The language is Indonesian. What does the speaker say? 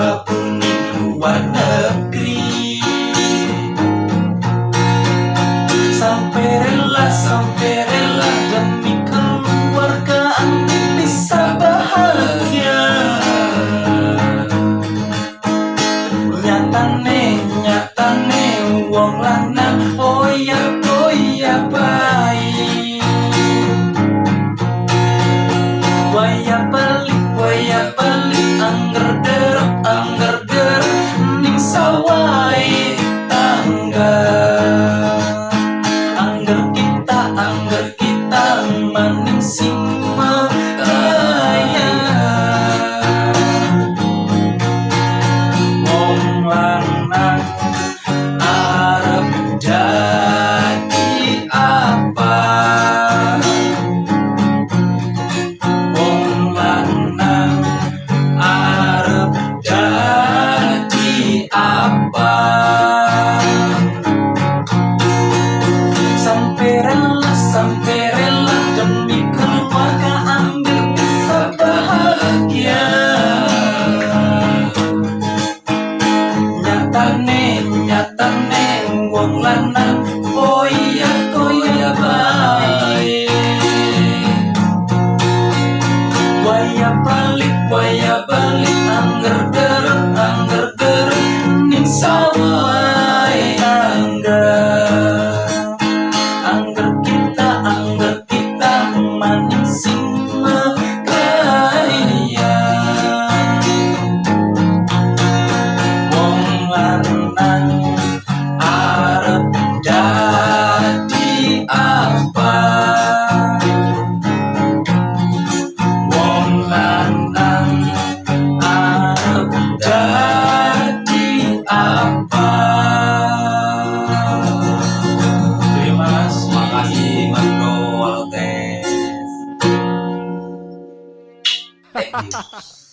apapun di luar negeri. Sampai rela demi keluarga Andin bisa bahagia. Nyatane wong lanang oya baik. Waya balik angger derep ning sawai tangga. Angger kita maning sing kaya. Wong lanang arep jadi apa? Wong lanang arep jadi apa? Sampai rela demi keluarga Andin bisa bahagia. Nyatane wong lanang koya baik. Waya balik angger derep ning sawai tangga. Angger kita maning sing kaya. Wong lanang arep dadi apa? Wong lanang arep dadi apa? Terima kasih. Makasih Mas Bro Waltes. Thank you.